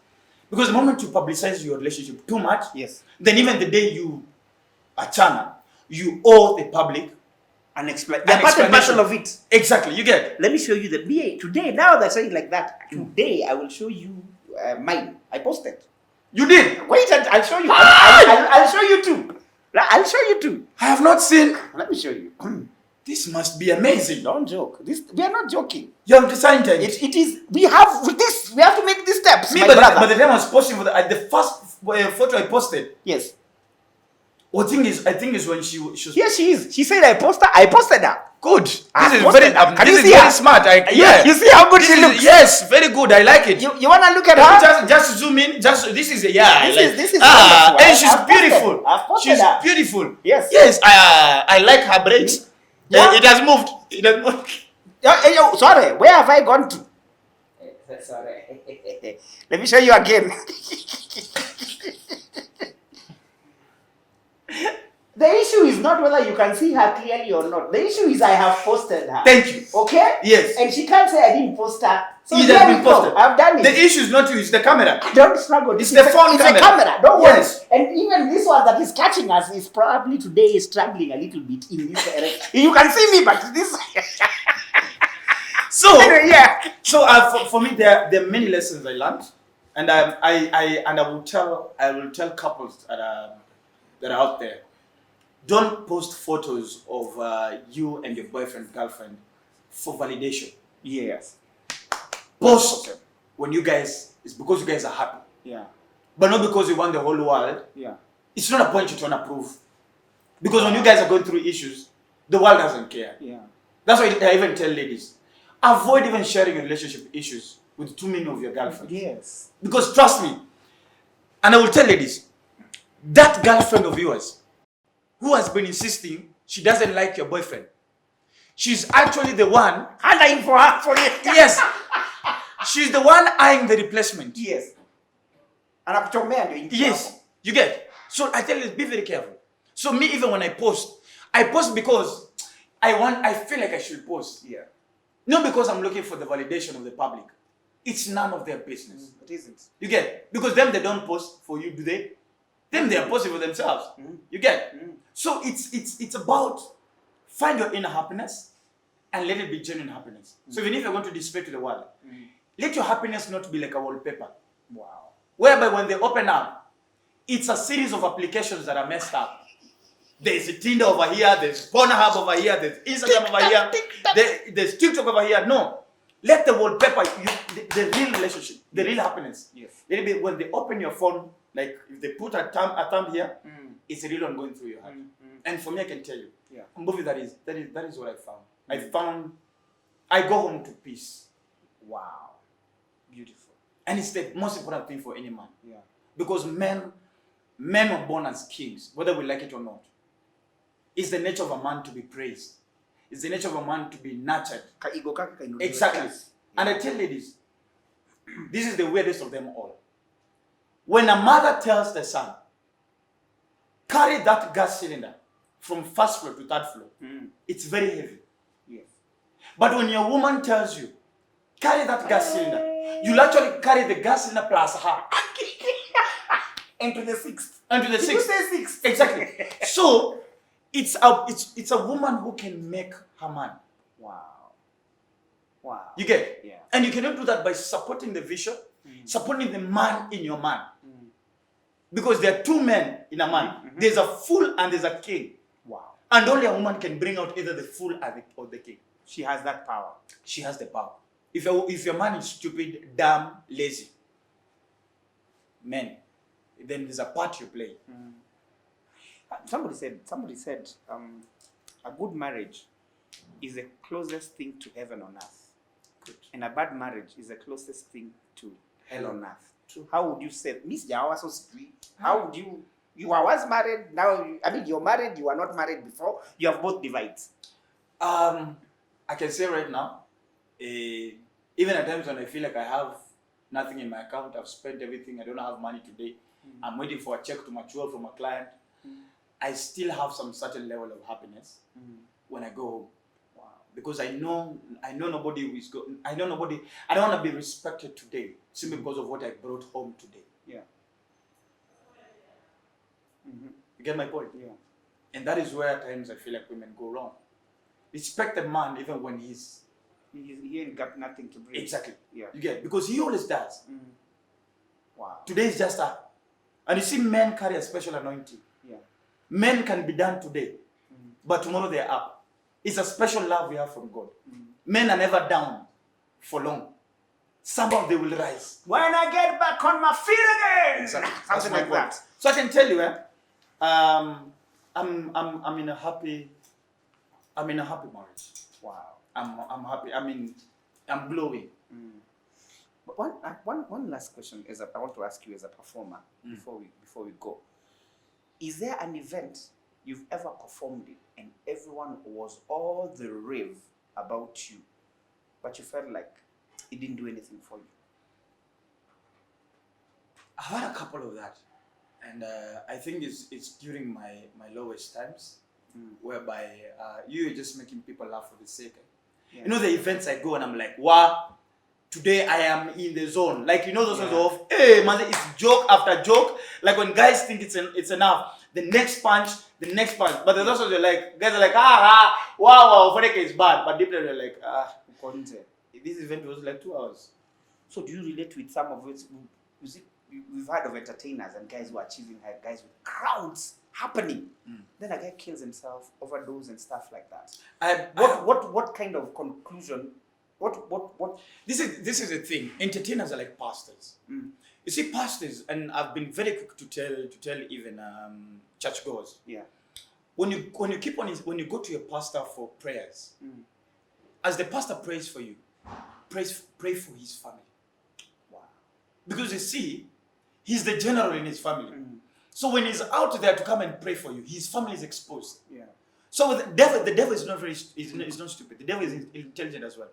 because the moment you publicize your relationship too much, yes, then even the day you achana, you owe the public an explanation of it. Exactly, you get it? Let me show you the BA. Today, now that I say it like that, today I will show you mine. I posted. You did? Wait, I'll show you. I'll show you too. I'll show you too. I have not seen. Let me show you. This must be amazing. Don't joke. We are not joking. You have designed it. It is. We have to make these steps. Me, but the time I was posting the first photo I posted. Yes. I think is when she was. Yes, she is. She said I posted her. Good. This is very smart. Yeah. You see how good she looks? Yes, very good. I like it. You want to look at her? Just zoom in. This is This is and wonderful. she's beautiful. She's beautiful. Yes. Yes. I like her braids. Yeah. It has moved. It has moved. Sorry, where have I gone to? Sorry. Let me show you again. The issue is not whether you can see her clearly or not. The issue is I have posted her. Thank you. Okay? Yes. And she can't say I didn't post her. So It has been posted. I've done it. The issue is not you, it's the camera. Don't struggle. It's the phone It's camera. a camera. Don't Yes. worry. And even this one that is catching us is probably today struggling a little bit in this direction. You can see me, but this. So Anyway, yeah. So for me, there are many lessons I learned, and I will tell couples that are out there, don't post photos of you and your boyfriend, girlfriend for validation. Yes. Post when it's because you guys are happy. Yeah. But not because you want the whole world. Yeah. It's not a point you're trying to prove. Because when you guys are going through issues, the world doesn't care. Yeah. That's why I even tell ladies, avoid even sharing your relationship issues with too many of your girlfriends. Yes. Because trust me, and I will tell ladies, that girlfriend of yours who has been insisting she doesn't like your boyfriend, she's actually the one Handing for her for it. Yes. She's the one eyeing the replacement. Yes. And I'm Yes. You get. So I tell you, be very careful. So me, even when I post because I feel like I should post. Yeah. Not because I'm looking for the validation of the public. It's none of their business. It isn't. You get? Because them, they don't post for you, do they? Them, they are posting for themselves. You get? So it's about find your inner happiness and let it be genuine happiness. So even if you're going to display to the world, let your happiness not be like a wallpaper. Wow. Whereby when they open up, it's a series of applications that are messed up. There's Tinder over here, there's Pornhub over here, there's Instagram over here, there's TikTok over here. No. Let the wallpaper, the real relationship, the real happiness. Yes. Let it be when they open your phone, like if they put a thumb here, it's a real one going through your heart. And for me, I can tell you, Mbuvi, that is what I found. I go home to peace. Wow. Beautiful. And it's the most important thing for any man. Yeah. Because men were born as kings, whether we like it or not. It's the nature of a man to be praised. It's the nature of a man to be nurtured. Exactly. And I tell ladies, this is the weirdest of them all. When a mother tells the son, carry that gas cylinder from first floor to third floor, it's very heavy. Yes. But when your woman tells you, carry that gas cylinder, you'll actually carry the gas cylinder plus her. Into the sixth. Into the sixth. You say sixth. Exactly. So, it's a woman who can make her man. Wow. Wow. You get it? Yeah. And you cannot do that by supporting the vision, supporting the man in your man. Because there are two men in a man. There's a fool and there's a king. Wow. And only a woman can bring out either the fool or the king. She has that power. She has the power. If your man is stupid, dumb, lazy, men, then there's a part you play. Somebody said, a good marriage is the closest thing to heaven on earth. Good. And a bad marriage is the closest thing to hell on earth. True. How would you say, Miss Jawa so sweet? How would you are once married, now, you're married, you are not married before, you have both divides. I can say right now, even at times when I feel like I have nothing in my account, I've spent everything, I don't have money today, I'm waiting for a check to mature from a client, I still have some certain level of happiness when I go home. Wow. Because I know nobody who is good. I don't want to be respected today simply because of what I brought home today. Yeah. You get my point? Yeah. And that is where at times I feel like women go wrong. Respect the man even when he ain't got nothing to bring. Exactly. Yeah. You get it? Because he always does. Wow. Today is just that. And you see men carry a special anointing. Yeah. Men can be done today, but tomorrow they are up. It's a special love we have from God. Men are never down for long. Somehow they will rise. When I get back on my feet again! Exactly. Something like that. So I can tell you, I'm in a happy marriage. Wow. I'm happy. I'm glowing. But one last question I want to ask you as a performer before we go. Is there an event you've ever performed in and everyone was all the rave about you, but you felt like it didn't do anything for you? I've had a couple of that, and I think it's during my lowest times, whereby you're just making people laugh for the sake. Yeah. You know the events I go and I'm like, wow. Today I am in the zone. Like, you know those ones of, hey, man, it's joke after joke. Like when guys think it's enough, the next punch. But there's also like, guys are like, wow, Ofweneke is bad. But deep down they're like, this event was like 2 hours. So do you relate with some of it? We've heard of entertainers and guys who are achieving high, guys with crowds happening. Then a guy kills himself, overdose and stuff like that. What kind of conclusion? What? This is the thing. Entertainers are like pastors. You see, pastors, and I've been very quick to tell even churchgoers. Yeah. When you go to your pastor for prayers, as the pastor prays for you, pray for his family. Wow. Because you see, he's the general in his family. So when he's out there to come and pray for you, his family is exposed. Yeah. So the devil is not not stupid. The devil is intelligent as well.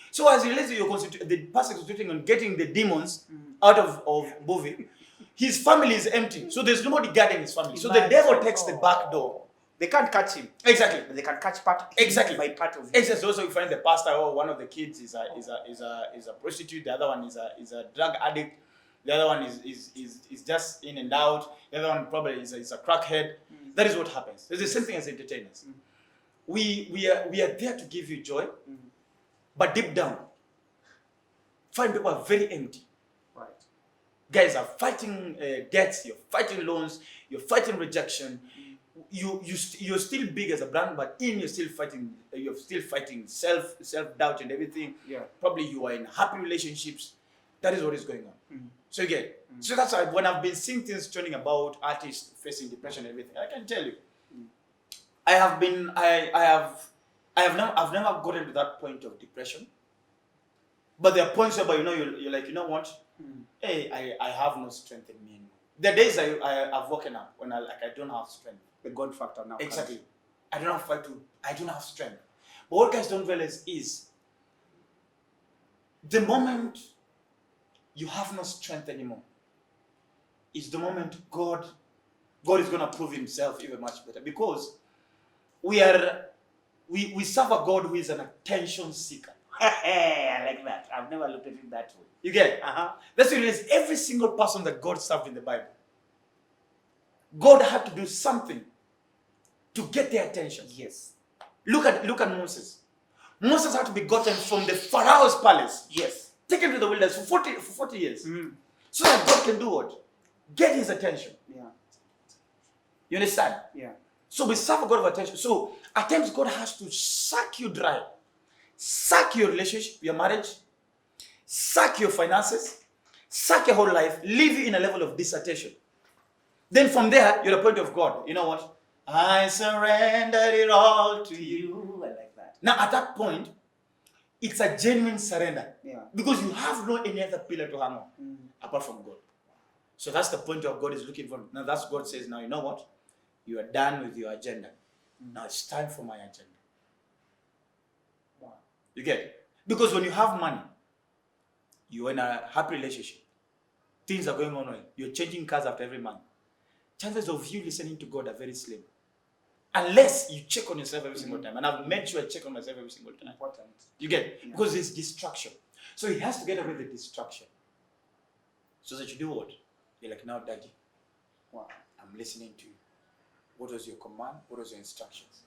So as he relates to the pastor concentrating on getting the demons out of Mbuvi, his family is empty. So there's nobody guarding his family. So the devil takes the back door They can't catch him. Exactly. But they can catch part Exactly. by part of him. Exactly. Also, you find the pastor or one of the kids is a prostitute. The other one is a drug addict. The other one is just in and out. The other one probably is a crackhead. That is what happens. It's the same thing as entertainers. We are there to give you joy, but deep down, find people are very empty. Right. Guys are fighting debts. You're fighting loans. You're fighting rejection. You're still big as a brand, but you're still fighting. You're still fighting self doubt and everything. Yeah. Probably you are in happy relationships. That is what is going on. So again, so that's why when I've been seeing things turning about artists facing depression and everything, I can tell you, I've never gotten to that point of depression. But there are points where you're like, you know what? Hey, I have no strength in me anymore. The days I've woken up when I don't have strength. The God factor now. Exactly. I don't have strength. But what guys don't realize is the moment you have no strength anymore is the moment God is gonna prove himself even much better. Because we serve a God who is an attention seeker. I like that. I've never looked at it that way. You get it? That's what it is. Every single person that God served in the Bible, God had to do something to get their attention. Yes. Look at Moses. Moses had to be gotten from the Pharaoh's palace. Yes. Taken to the wilderness for 40 years. So that God can do what? Get his attention. Yeah. You understand? Yeah. So we serve a God of attention. So at times God has to suck you dry. Suck your relationship, your marriage. Suck your finances. Suck your whole life. Leave you in a level of disattention. Then from there, you're the point of God. You know what? I surrender it all to you. I like that. Now at that point, it's a genuine surrender. Yeah. Because you have no any other pillar to hang on apart from God. So that's the point of God is looking for. Now that's God says, now you know what? You are done with your agenda. Now it's time for my agenda. Wow. You get it? Because when you have money, you're in a happy relationship. Things are going on well. You're changing cars after every month. Chances of you listening to God are very slim. Unless you check on yourself every single time. And I've made sure I check on myself every single time. Important. You get it? Yeah. Because there's distraction. So he has to get away with the distraction. So that you do what? You're like, now daddy, wow, I'm listening to you. What was your command? What was your instructions?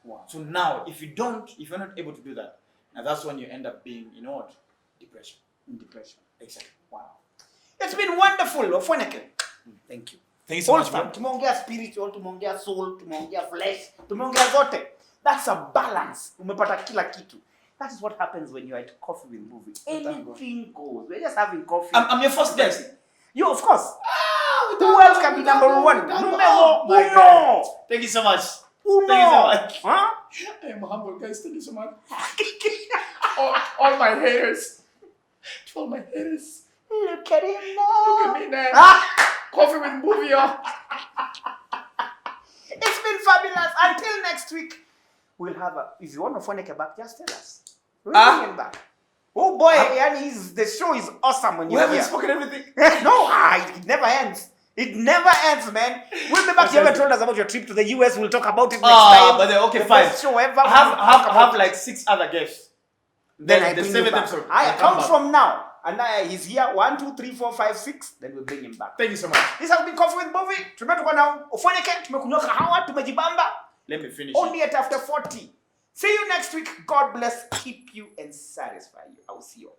Wow. So now, if you're not able to do that, now that's when you end up being, you know what? Depression. In depression. Exactly. Wow. It's been wonderful, Ofweneke. Thank you. Thank you so much, man. Tumeongea spiritual, tumeongea soul, tumeongea flesh, tumeongea zote. That's a balance. Umepata kila kitu. That is what happens when you're at Coffee with Mbuvi. Anything goes. We're just having coffee. I'm your first guest. You, of course. Who else can be number one? Numero uno. Thank you so much. Uno. Thank you so much. Huh? I am humble, guys. Thank you so much. all my haters. To all my haters. Look at him now. Look at me now. Coffee with Mbuvi. It's been fabulous. Until next week, we'll have if you want Ofweneke back, just tell us. We'll bring him back. Oh boy, the show is awesome when you're here. We haven't spoken everything. No, it never ends. It never ends, man. We'll be back. You haven't told us about your trip to the US. We'll talk about it next time. But then, okay, the fine. Best show ever. I have like 6 other guests. Then I the bring you 7th back. episode. I count from now. And he's here. 1, 2, 3, 4, 5, 6. Then we'll bring him back. Thank you so much. This has been Coffee with Mbuvi. Tumetoka na Ofweneke. Tumekunywa kahawa. Tumejibamba. Let me finish. Only at after 40. See you next week. God bless, keep you, and satisfy you. I will see you.